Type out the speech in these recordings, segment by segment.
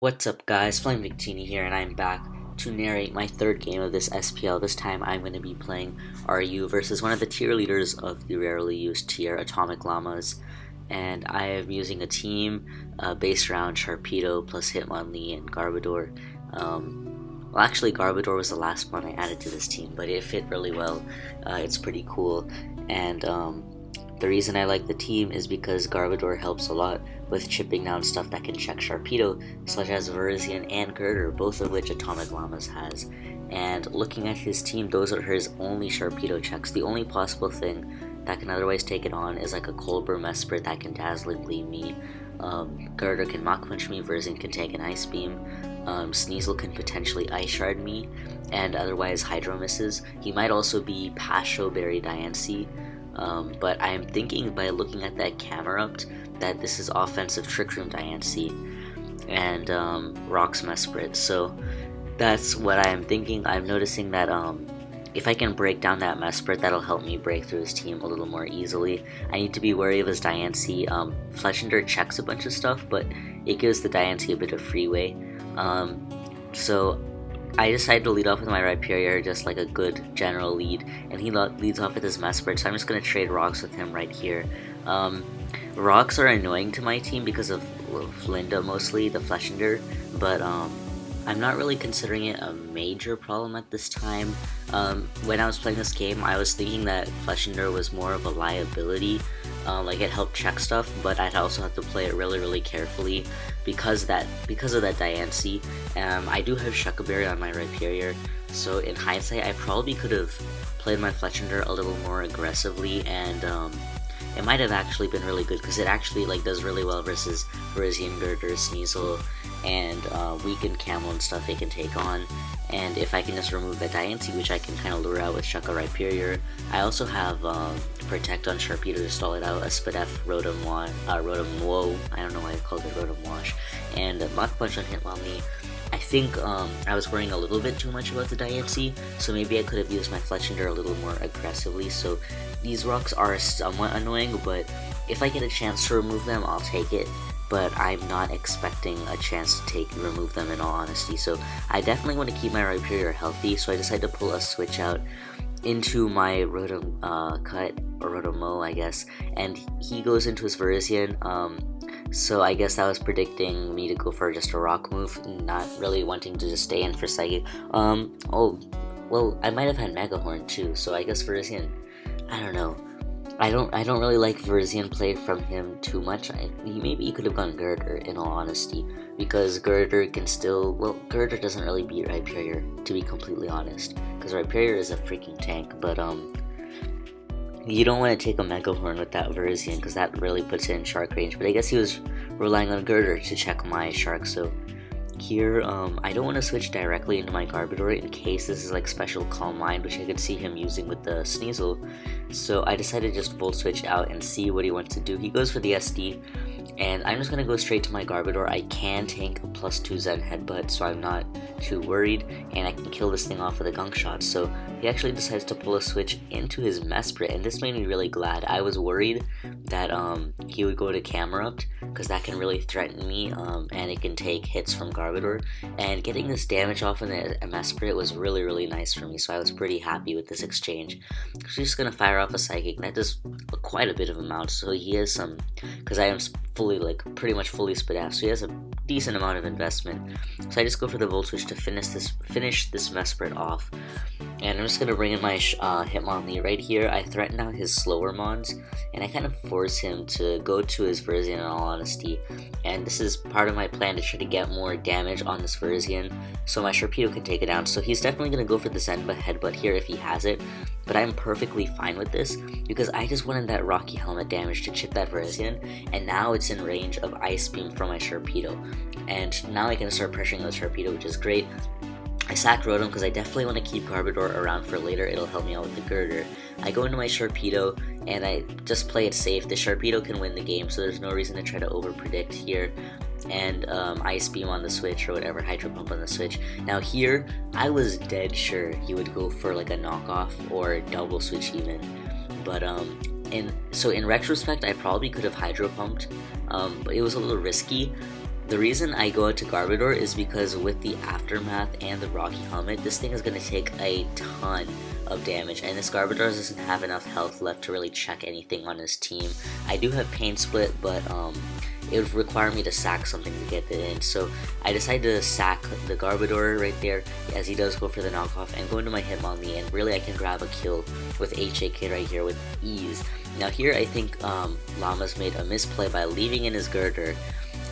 What's up guys, FlamingVictini here, and I'm back to narrate my third game of this SPL. This time I'm going to be playing RU versus one of the tier leaders of the rarely used tier, atomicllamas. And I am using a team based around Sharpedo plus Hitmonlee and Garbodor. Well, actually Garbodor was the last one I added to this team, but it fit really well. It's pretty cool, and the reason I like the team is because Garbodor helps a lot with chipping down stuff that can check Sharpedo, such as Virizion and Girder, both of which atomicllamas has. And looking at his team, those are his only Sharpedo checks. The only possible thing that can otherwise take it on is like a Colbur Mesprit that can dazzlingly me. Girder can Mach Punch me, Virizion can take an Ice Beam, Sneasel can potentially Ice Shard me, and otherwise Hydro misses. He might also be Pasho Berry Diancie. But I am thinking by looking at that Camerupt that this is offensive Trick Room Diancie and Rocks Mesprit. So that's what I am thinking. I'm noticing that if I can break down that Mesprit, that'll help me break through his team a little more easily. I need to be wary of his Diancie. Fletchinder checks a bunch of stuff, but it gives the Diancie a bit of freeway. So I decided to lead off with my Rhyperior, just like a good general lead, and he leads off with his Mesprit, so I'm just going to trade Rocks with him right here. Rocks are annoying to my team because of Flinda mostly, the Fletchinder, but I'm not really considering it a major problem at this time. When I was playing this game, I was thinking that Fletchinder was more of a liability, like it helped check stuff, but I'd also have to play it really carefully because of that Diancie. I do have Shuckle Berry on my Rhyperior, so in hindsight, I probably could have played my Fletchinder a little more aggressively, and it might have actually been really good because it actually does really well versus Virizion, Girder, Sneasel, and weakened Camel and stuff they can take on. And if I can just remove that Diancie, which I can kind of lure out with Shuckle Rhyperior, I also have Protect on Sharpedo to stall it out, a Spadef Rotom Whoa, I don't know why I called it Rotom Wash, and Mach Punch on Hitmonlee. I think I was worrying a little bit too much about the Diancie, so maybe I could have used my Fletchinder a little more aggressively. So these rocks are somewhat annoying, but if I get a chance to remove them, I'll take it. But I'm not expecting a chance to remove them in all honesty. So I definitely want to keep my Rhyperior healthy, so I decided to pull a switch out into my Rotom Cut, or Rotom I guess, and he goes into his Virizion. So I guess that was predicting me to go for just a rock move, not really wanting to just stay in for Psychic. Oh, well, I might have had Mega Horn too, so I guess Virizion, I don't know. I don't really like Virizion played from him too much. Maybe he could have gone Girder, in all honesty, because Girder can still, well, Girder doesn't really beat Rhyperior, to be completely honest, because Rhyperior is a freaking tank, but you don't want to take a Mega Horn with that Virizion, because that really puts it in Shark range, but I guess he was relying on Girder to check my Shark, so here, I don't want to switch directly into my Garbodor in case this is like Special Calm Mind, which I could see him using with the Sneasel, so I decided to just Volt Switch out and see what he wants to do. He goes for the SD, and I'm just going to go straight to my Garbodor. I can tank a +2 Zen Headbutt, so I'm not too worried, and I can kill this thing off with a Gunk Shot. So he actually decides to pull a switch into his Mesprit, and this made me really glad. I was worried that he would go to Camerupt, because that can really threaten me, and it can take hits from Garbodor, and getting this damage off in the Mesprit was really nice for me, so I was pretty happy with this exchange. He's just going to fire off a Psychic, and that does quite a bit of amount, so he has some, because I am fully, pretty much fully Spadaf, so he has a decent amount of investment. So I just go for the Volt Switch to finish this Mesprit off, and I'm just going to bring in my Hitmonlee right here. I threaten out his slower Mons, and I kind of force him to go to his Virizion in all honesty, and this is part of my plan to try to get more damage on this Virizion, so my Sharpedo can take it down. So he's definitely going to go for the Zen Headbutt here if he has it, but I'm perfectly fine with this, because I just wanted that Rocky Helmet damage to chip that Virizion, and now it's in range of Ice Beam from my Sharpedo, and now I can start pressuring the Sharpedo, which is great. I sack Rotom because I definitely want to keep Garbodor around for later. It'll help me out with the Girder. I go into my Sharpedo and I just play it safe. The Sharpedo can win the game, so there's no reason to try to over-predict here. And Ice Beam on the switch or whatever, Hydro Pump on the switch. Now here, I was dead sure he would go for like a knockoff or double switch even. But in retrospect, I probably could have Hydro Pumped, but it was a little risky. The reason I go out to Garbodor is because with the Aftermath and the Rocky Helmet, this thing is going to take a ton of damage, and this Garbodor doesn't have enough health left to really check anything on his team. I do have Pain Split, but it would require me to sack something to get it in, so I decided to sack the Garbodor right there as he does go for the knockoff and go into my Hitmonlee, and really I can grab a kill with HAK right here with ease. Now here I think Llamas made a misplay by leaving in his Girder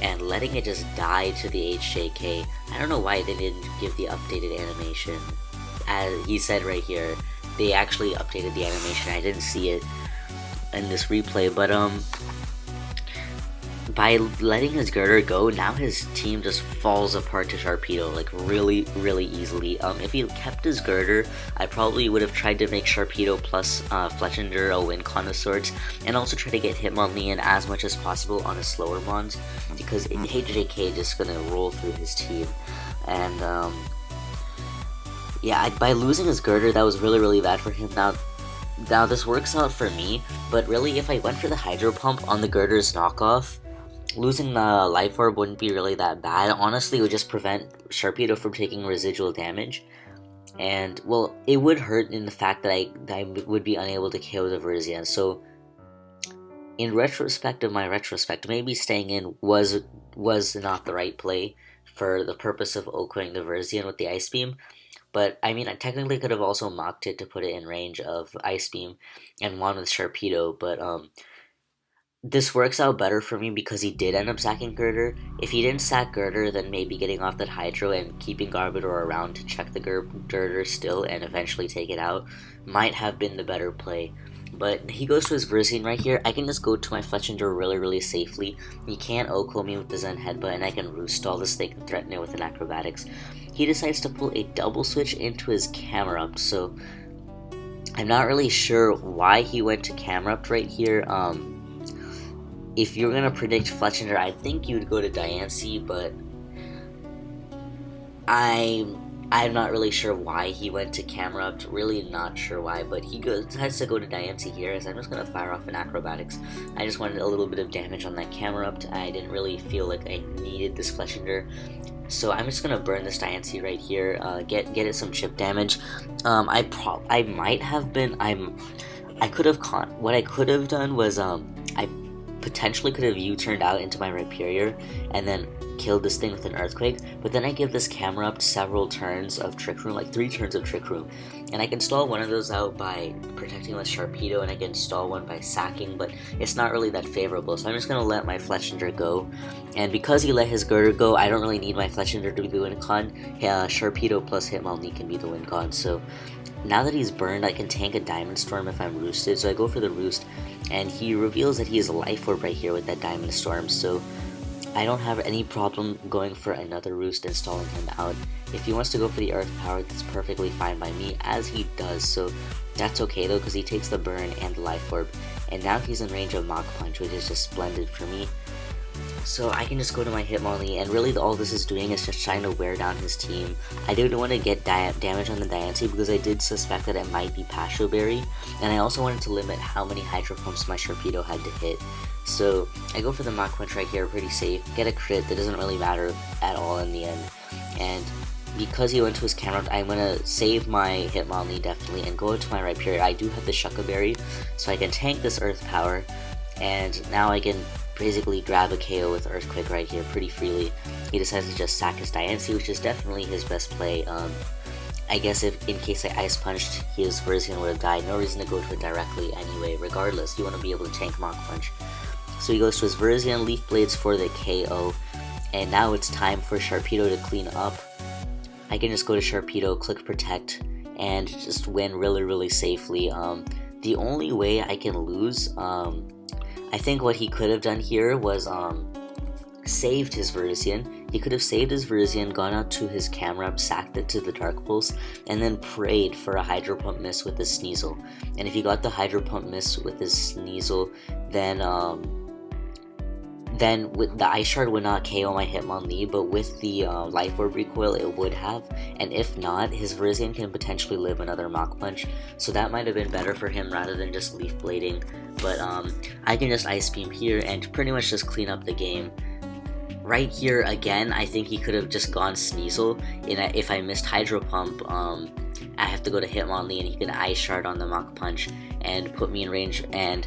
and letting it just die to the HJK. I don't know why they didn't give the updated animation. As he said right here, they actually updated the animation. I didn't see it in this replay, but by letting his Girder go, now his team just falls apart to Sharpedo, like really easily. If he kept his Girder, I probably would have tried to make Sharpedo plus Fletchinder a win con of sorts, and also try to get Hitmonlee in as much as possible on his slower mons, because HJK is just gonna roll through his team. And yeah, by losing his Girder, that was really bad for him. Now this works out for me, but really if I went for the Hydro Pump on the Girder's knockoff, losing the Life Orb wouldn't be really that bad. Honestly, it would just prevent Sharpedo from taking residual damage. And, well, it would hurt in the fact that I would be unable to KO the Verzian. So, in retrospect of my retrospect, maybe staying in was not the right play for the purpose of OHKOing the Verzian with the Ice Beam. But, I mean, I technically could have also mocked it to put it in range of Ice Beam and won with Sharpedo, but, this works out better for me because he did end up sacking Girder. If he didn't sack Girder, then maybe getting off that Hydro and keeping Garbodor around to check the Girder still and eventually take it out might have been the better play. But he goes to his Verzian right here. I can just go to my Fletchinder really safely. He can't OHKO me with the Zen Headbutt, and I can Roost Stall this thing and threaten it with an Acrobatics. He decides to pull a double switch into his Camerupt, so I'm not really sure why he went to Camerupt right here. If you're gonna predict Fletchinder, I think you would go to Diancie, but I'm not really sure why he went to Camerupt. Really not sure why, but he decides to go to Diancie here, as I'm just gonna fire off an Acrobatics. I just wanted a little bit of damage on that Camerupt. I didn't really feel like I needed this Fletchinder, so I'm just gonna burn this Diancie right here. Get it some chip damage. I might have been. I could have caught. What I could have done was I potentially could have U-turned out into my Rhyperior and then killed this thing with an Earthquake, but then I give this Camerupt several turns of Trick Room, like 3 turns of Trick Room, and I can stall one of those out by protecting with Sharpedo, and I can stall one by sacking, but it's not really that favorable, so I'm just going to let my Fletchinder go, and because he let his Girder go, I don't really need my Fletchinder to be the win con. Sharpedo plus Hitmonlee can be the win con, so now that he's burned, I can tank a Diamond Storm if I'm roosted, so I go for the Roost, and he reveals that he has a Life Orb right here with that Diamond Storm, so I don't have any problem going for another Roost and stalling him out. If he wants to go for the Earth Power, that's perfectly fine by me, as he does, so that's okay though, because he takes the Burn and the Life Orb, and now he's in range of Mach Punch, which is just splendid for me. So I can just go to my Hitmonlee, and really all this is doing is just trying to wear down his team. I didn't want to get damage on the Diancie because I did suspect that it might be Pasho Berry, and I also wanted to limit how many Hydro Pumps my Sharpedo had to hit. So I go for the Mach Punch right here, pretty safe, get a crit that doesn't really matter at all in the end, and because he went to his Camerupt, I'm going to save my Hitmonlee definitely and go into my Rhyperior. I do have the Shuca Berry, so I can tank this Earth Power, and now I can basically grab a KO with Earthquake right here pretty freely. He decides to just sack his Diancie, which is definitely his best play. I guess if in case I Ice Punched, his Verzian would have died. No reason to go to it directly anyway. Regardless, you want to be able to tank Mach Punch. So he goes to his Verzian, Leaf Blades for the KO, and now it's time for Sharpedo to clean up. I can just go to Sharpedo, click Protect, and just win really safely. The only way I can lose, I think what he could have done here was saved his Verzian. He could have saved his Verzian, gone out to his Camerupt, sacked it to the Dark Pulse, and then prayed for a Hydro Pump miss with his Sneasel. And if he got the Hydro Pump miss with his Sneasel, then with the Ice Shard would not KO my Hitmonlee, but with the Life Orb recoil it would have, and if not, his Verzian can potentially live another Mach Punch, so that might have been better for him rather than just Leaf Blading, but I can just Ice Beam here and pretty much just clean up the game. right here again, I think he could have just gone Sneasel. If I missed Hydro Pump, I have to go to Hitmonlee and he can Ice Shard on the Mach Punch and put me in range. And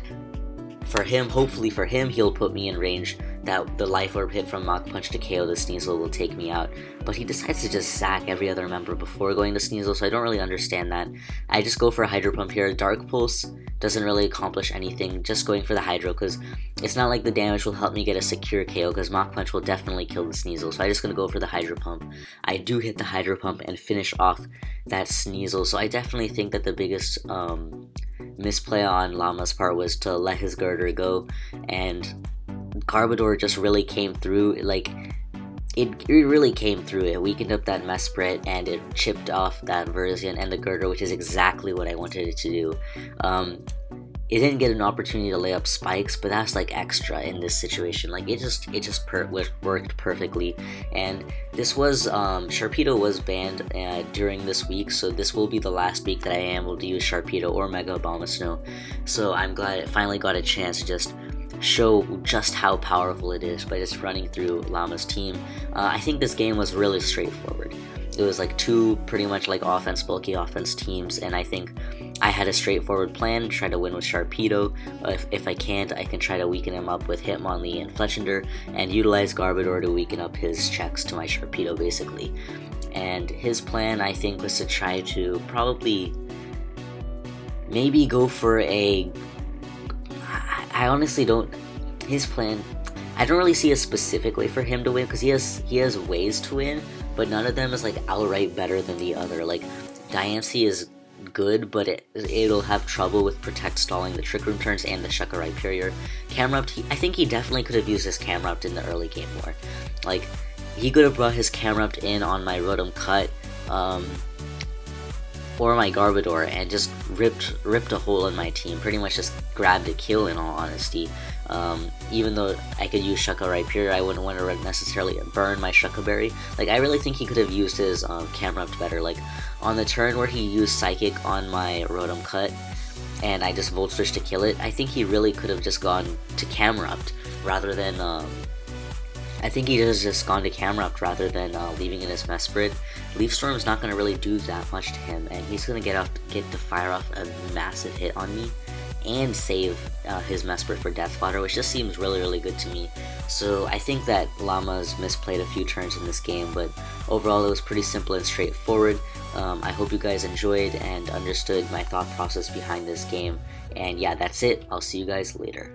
for him, hopefully for him, he'll put me in range that the Life Orb hit from Mach Punch to KO the Sneasel will take me out. But he decides to just sack every other member before going to Sneasel, so I don't really understand that. I just go for a Hydro Pump here. Dark Pulse doesn't really accomplish anything, just going for the Hydro, because it's not like the damage will help me get a secure KO, because Mach Punch will definitely kill the Sneasel, so I'm just going to go for the Hydro Pump. I do hit the Hydro Pump and finish off that Sneasel, so I definitely think that the biggest misplay on Llama's part was to let his Girder go, and Garbodor just really came through. Like, it really came through. It weakened up that Mesprit and it chipped off that Verzion and the Girder, which is exactly what I wanted it to do. It didn't get an opportunity to lay up spikes, but that's like extra in this situation. Like, it just worked perfectly. And this was Sharpedo was banned during this week, so this will be the last week that I am able to use Sharpedo or Mega Abomasnow. So I'm glad it finally got a chance to just show just how powerful it is by just running through Llama's team. I think this game was really straightforward. It was like two pretty much like bulky offense teams, and I think I had a straightforward plan, try to win with Sharpedo. If I can't, I can try to weaken him up with Hitmonlee and Fletchinder, and utilize Garbodor to weaken up his checks to my Sharpedo, basically. And his plan, I think, was to try to probably maybe go for a... I honestly don't... His plan... I don't really see a specific way for him to win, because he has ways to win, but none of them is like outright better than the other. Like, Diancie is good, but it'll have trouble with Protect stalling the Trick Room turns and the Shuka Rhyperior. Camerupt, I think he definitely could have used his Camerupt in the early game more. Like, he could have brought his Camerupt in on my Rotom Cut, or my Garbodor, and just ripped a hole in my team. Pretty much just grabbed a kill, in all honesty. Even though I could use Shuka Rhyperior, I wouldn't want to necessarily burn my Shuka Berry. Like, I really think he could have used his Camerupt better. Like, on the turn where he used Psychic on my Rotom Cut, and I just Volt Switch to kill it, I think he really could have just gone to Camerupt rather than... I think he has just gone to Camerupt rather than leaving in his Mesprit. Leaf Storm is not going to really do that much to him, and he's going to get to fire off a massive hit on me and save his Mesprit for Death Fodder, which just seems really, really good to me. So I think that Llama's misplayed a few turns in this game, but overall it was pretty simple and straightforward. I hope you guys enjoyed and understood my thought process behind this game, and yeah, that's it. I'll see you guys later.